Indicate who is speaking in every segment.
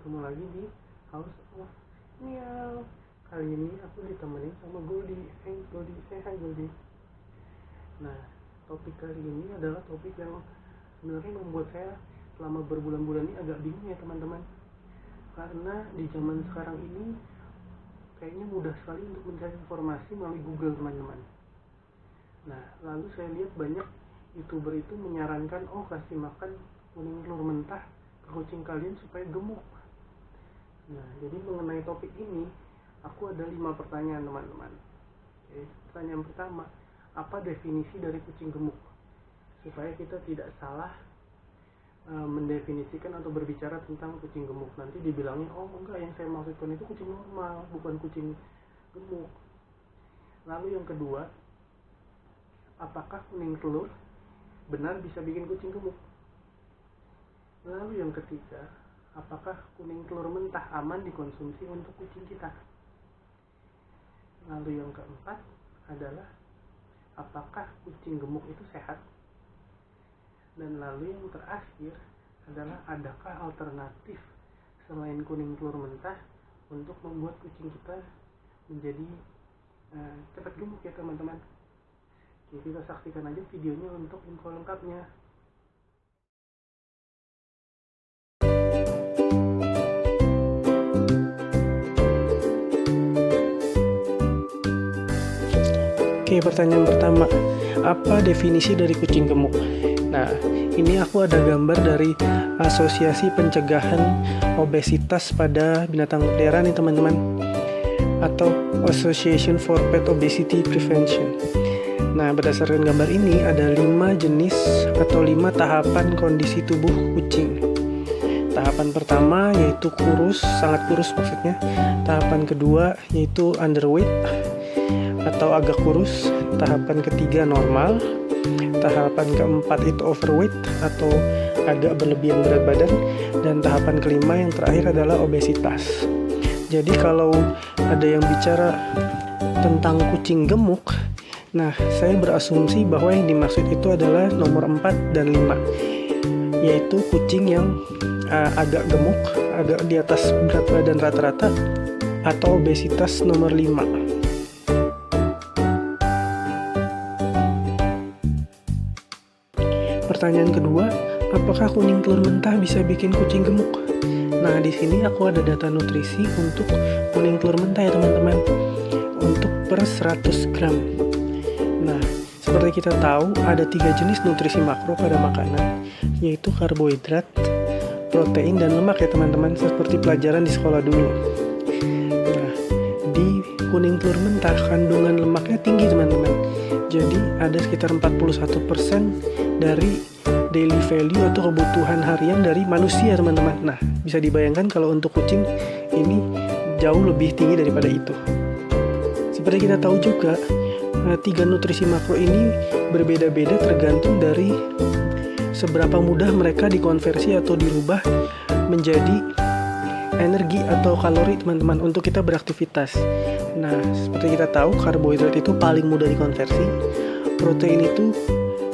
Speaker 1: ketemu lagi di House of Meow. Kali ini aku ditemenin sama Goldie. Hey Goldie, say hi Goldie. Nah, topik kali ini adalah topik yang sebenarnya membuat saya selama berbulan-bulan ini agak bingung ya teman-teman. Karena di zaman sekarang ini kayaknya mudah sekali untuk mencari informasi melalui Google teman-teman. Nah, lalu saya lihat banyak YouTuber itu menyarankan, kasih makan kuning telur mentah ke kucing kalian supaya gemuk. Nah, jadi mengenai topik ini, aku ada 5 pertanyaan teman-teman. Oke, pertanyaan pertama, apa definisi dari kucing gemuk? Supaya kita tidak salah mendefinisikan atau berbicara tentang kucing gemuk. Nanti dibilangnya, enggak, yang saya maksudkan itu kucing normal, bukan kucing gemuk. Lalu yang kedua, apakah kuning telur benar bisa bikin kucing gemuk? Lalu yang ketiga, apakah kuning telur mentah aman dikonsumsi untuk kucing kita? Lalu yang keempat adalah, apakah kucing gemuk itu sehat? Dan lalu yang terakhir adalah, adakah alternatif selain kuning telur mentah untuk membuat kucing kita menjadi cepat gemuk ya teman-teman? Oke, kita saksikan aja videonya untuk info lengkapnya. Oke, pertanyaan pertama, apa definisi dari kucing gemuk? Nah, ini aku ada gambar dari Asosiasi Pencegahan Obesitas pada Binatang Peliharaan nih teman-teman, atau Association for Pet Obesity Prevention. Nah, berdasarkan gambar ini ada 5 jenis atau 5 tahapan kondisi tubuh kucing. Tahapan pertama yaitu kurus, sangat kurus maksudnya. Tahapan kedua yaitu underweight atau agak kurus. Tahapan ketiga normal. Tahapan keempat itu overweight atau agak berlebihan berat badan. Dan tahapan kelima yang terakhir adalah obesitas. Jadi kalau ada yang bicara tentang kucing gemuk, nah saya berasumsi bahwa yang dimaksud itu adalah nomor 4 dan 5, yaitu kucing yang agak gemuk, agak di atas berat badan rata-rata, atau obesitas nomor 5. Pertanyaan kedua, apakah kuning telur mentah bisa bikin kucing gemuk? Nah, di sini aku ada data nutrisi untuk kuning telur mentah ya teman-teman, untuk per 100 gram. Nah, seperti kita tahu ada 3 jenis nutrisi makro pada makanan, yaitu karbohidrat, protein, dan lemak ya teman-teman, seperti pelajaran di sekolah dulu. Nah, di kuning telur mentah kandungan lemaknya tinggi teman-teman. Jadi ada sekitar 41% dari daily value atau kebutuhan harian dari manusia teman-teman. Nah, bisa dibayangkan kalau untuk kucing ini jauh lebih tinggi daripada itu. Seperti kita tahu juga, 3 nutrisi makro ini berbeda-beda tergantung dari seberapa mudah mereka dikonversi atau dirubah menjadi energi atau kalori teman-teman untuk kita beraktivitas. Nah, seperti kita tahu karbohidrat itu paling mudah dikonversi, protein itu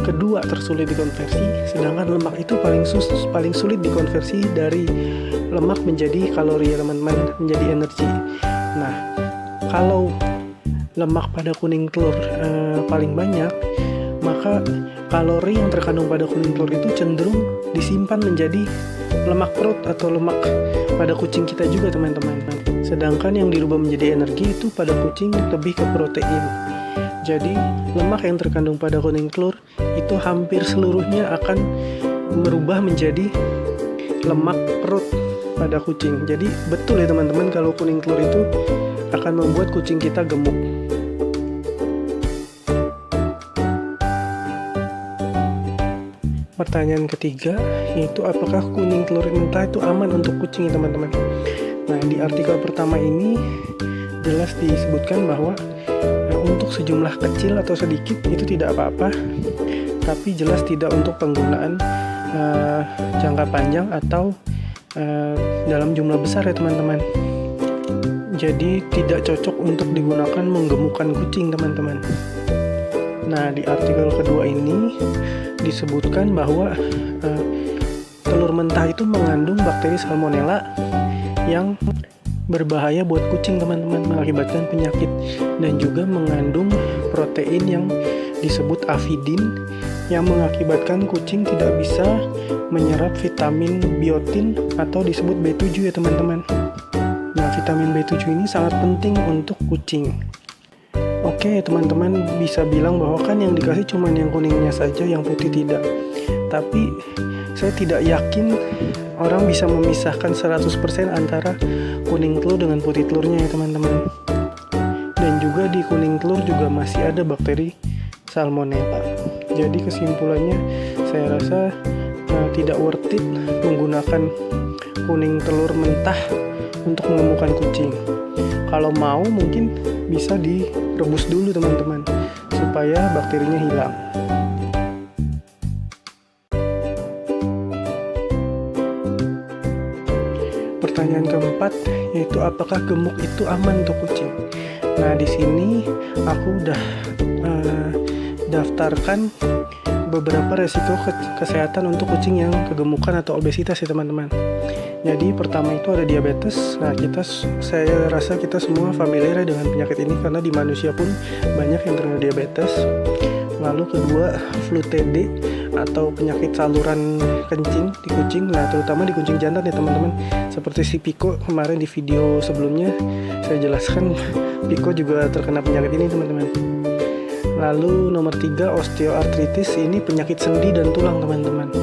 Speaker 1: kedua tersulit dikonversi, sedangkan lemak itu paling sulit dikonversi dari lemak menjadi kalori ya teman-teman, menjadi energi. Nah, kalau lemak pada kuning telur paling banyak, maka kalori yang terkandung pada kuning telur itu cenderung disimpan menjadi lemak perut atau lemak pada kucing kita juga teman-teman. Sedangkan yang dirubah menjadi energi itu pada kucing lebih ke protein. Jadi lemak yang terkandung pada kuning telur itu hampir seluruhnya akan merubah menjadi lemak perut pada kucing. Jadi betul ya teman-teman, kalau kuning telur itu akan membuat kucing kita gemuk. Pertanyaan ketiga yaitu, apakah kuning telur mentah itu aman untuk kucing ya teman-teman? Nah, di artikel pertama ini jelas disebutkan bahwa untuk sejumlah kecil atau sedikit itu tidak apa-apa, tapi jelas tidak untuk penggunaan jangka panjang atau dalam jumlah besar ya teman-teman. Jadi tidak cocok untuk digunakan menggemukkan kucing teman-teman. Nah, di artikel kedua ini disebutkan bahwa telur mentah itu mengandung bakteri salmonella yang berbahaya buat kucing teman-teman, mengakibatkan penyakit, dan juga mengandung protein yang disebut avidin yang mengakibatkan kucing tidak bisa menyerap vitamin biotin atau disebut B7 ya teman-teman. Nah, vitamin B7 ini sangat penting untuk kucing. Oke, teman-teman bisa bilang bahwa kan yang dikasih cuma yang kuningnya saja, yang putih tidak. Tapi saya tidak yakin orang bisa memisahkan 100% antara kuning telur dengan putih telurnya ya teman-teman. Dan juga di kuning telur juga masih ada bakteri Salmonella. Jadi kesimpulannya saya rasa tidak worth it menggunakan kuning telur mentah untuk mengemukan kucing. Kalau mau mungkin bisa direbus dulu teman-teman supaya bakterinya hilang. Pertanyaan keempat yaitu apakah gemuk itu aman untuk kucing? Nah, di sini aku udah daftarkan beberapa resiko kesehatan untuk kucing yang kegemukan atau obesitas ya teman-teman. Jadi pertama itu ada diabetes. Nah, saya rasa kita semua familiar dengan penyakit ini karena di manusia pun banyak yang terkena diabetes. Lalu kedua, flu TD atau penyakit saluran kencing di kucing. Nah, terutama di kucing jantan ya teman-teman. Seperti si Piko kemarin di video sebelumnya saya jelaskan, Piko juga terkena penyakit ini teman-teman. Lalu nomor 3, osteoartritis. Ini penyakit sendi dan tulang teman-teman.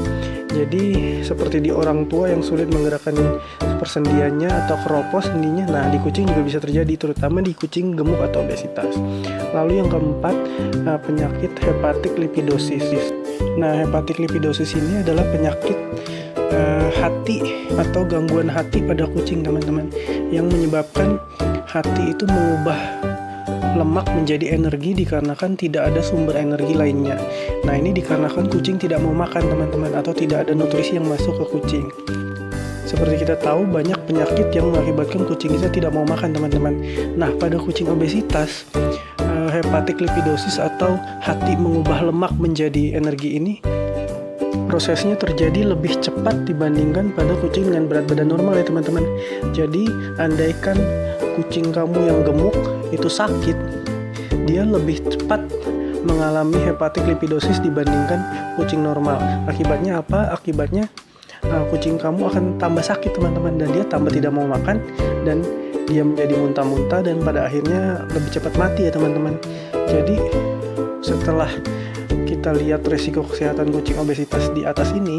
Speaker 1: Jadi seperti di orang tua yang sulit menggerakkan persendiannya atau keropos sendinya. Nah, di kucing juga bisa terjadi, terutama di kucing gemuk atau obesitas. Lalu yang keempat, penyakit hepatic lipidosis. Nah, hepatic lipidosis ini adalah penyakit hati atau gangguan hati pada kucing teman-teman, yang menyebabkan hati itu mengubah lemak menjadi energi dikarenakan tidak ada sumber energi lainnya. Nah, ini dikarenakan kucing tidak mau makan teman-teman, atau tidak ada nutrisi yang masuk ke kucing. Seperti kita tahu, banyak penyakit yang mengakibatkan kucing kita tidak mau makan teman-teman. Nah, pada kucing obesitas, hepatic lipidosis atau hati mengubah lemak menjadi energi ini prosesnya terjadi lebih cepat dibandingkan pada kucing dengan berat badan normal ya teman-teman. Jadi andaikan kucing kamu yang gemuk itu sakit, dia lebih cepat mengalami hepatic lipidosis dibandingkan kucing normal. Akibatnya apa? Akibatnya kucing kamu akan tambah sakit teman-teman, dan dia tambah tidak mau makan, dan dia menjadi muntah-muntah, dan pada akhirnya lebih cepat mati ya teman-teman. Jadi setelah kita lihat resiko kesehatan kucing obesitas di atas ini,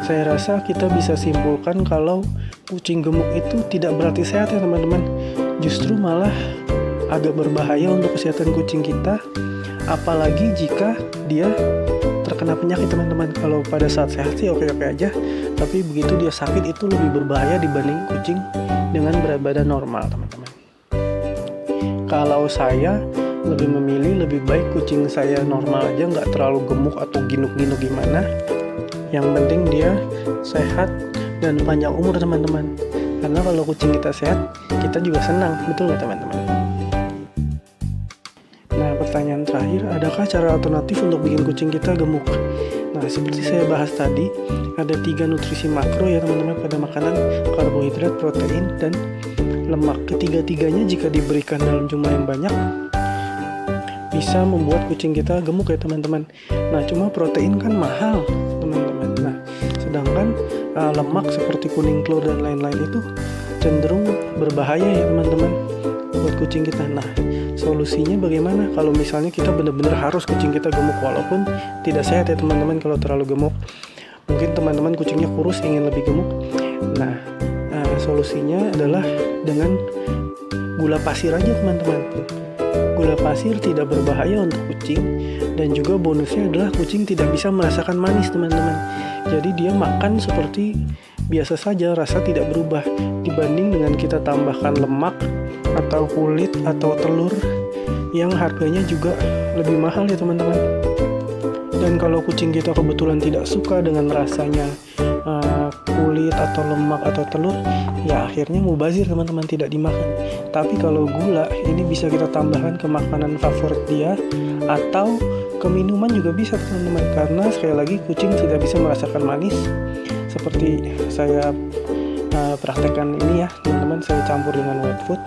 Speaker 1: saya rasa kita bisa simpulkan kalau kucing gemuk itu tidak berarti sehat ya teman-teman. Justru malah agak berbahaya untuk kesehatan kucing kita, apalagi jika dia terkena penyakit teman-teman. Kalau pada saat sehat sih oke-oke aja, tapi begitu dia sakit itu lebih berbahaya dibanding kucing dengan berat badan normal teman-teman. Kalau saya lebih memilih, lebih baik kucing saya normal aja, nggak terlalu gemuk atau ginuk-ginuk gimana. Yang penting dia sehat dan panjang umur teman-teman. Karena kalau kucing kita sehat, kita juga senang, betul nggak teman-teman? Nah, pertanyaan terakhir, adakah cara alternatif untuk bikin kucing kita gemuk? Nah, seperti saya bahas tadi, ada 3 nutrisi makro ya teman-teman pada makanan: karbohidrat, protein, dan lemak. Ketiga-tiganya jika diberikan dalam jumlah yang banyak bisa membuat kucing kita gemuk ya teman-teman. Nah, cuma protein kan mahal teman-teman. Nah, sedangkan lemak seperti kuning telur dan lain-lain itu cenderung berbahaya ya teman-teman buat kucing kita. Nah, solusinya bagaimana kalau misalnya kita benar-benar harus kucing kita gemuk, walaupun tidak sehat ya teman-teman kalau terlalu gemuk. Mungkin teman-teman kucingnya kurus ingin lebih gemuk. Nah, solusinya adalah dengan gula pasir aja teman-teman. Gula pasir tidak berbahaya untuk kucing, dan juga bonusnya adalah kucing tidak bisa merasakan manis teman-teman. Jadi dia makan seperti biasa saja, rasa tidak berubah, dibanding dengan kita tambahkan lemak atau kulit atau telur yang harganya juga lebih mahal ya teman-teman. Dan kalau kucing kita kebetulan tidak suka dengan rasanya kulit atau lemak atau telur, ya akhirnya mubazir teman-teman, tidak dimakan. Tapi kalau gula ini bisa kita tambahkan ke makanan favorit dia atau ke minuman juga bisa teman-teman, karena sekali lagi kucing tidak bisa merasakan manis seperti saya praktekkan ini ya teman-teman. Saya campur dengan wet food,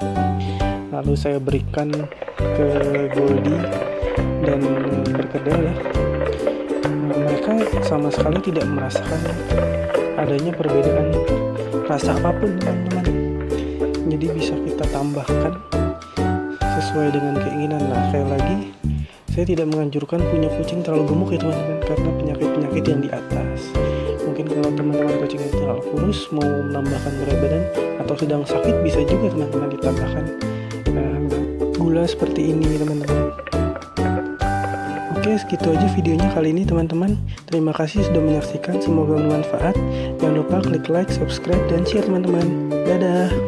Speaker 1: lalu saya berikan ke Goldie dan perkedel ya. Mereka sama sekali tidak merasakan adanya perbedaan rasa apapun teman-teman. Jadi bisa kita tambahkan sesuai dengan keinginan. Nah, sekali lagi saya tidak menganjurkan punya kucing terlalu gemuk ya teman-teman, karena penyakit-penyakit yang di atas. Mungkin kalau teman-teman kucingnya terlalu kurus, mau menambahkan berat badan atau sedang sakit, bisa juga teman-teman ditambahkan gula seperti ini teman-teman. Oke, segitu aja videonya kali ini teman-teman. Terima kasih sudah menyaksikan, semoga bermanfaat. Jangan lupa klik like, subscribe, dan share teman-teman. Dadah.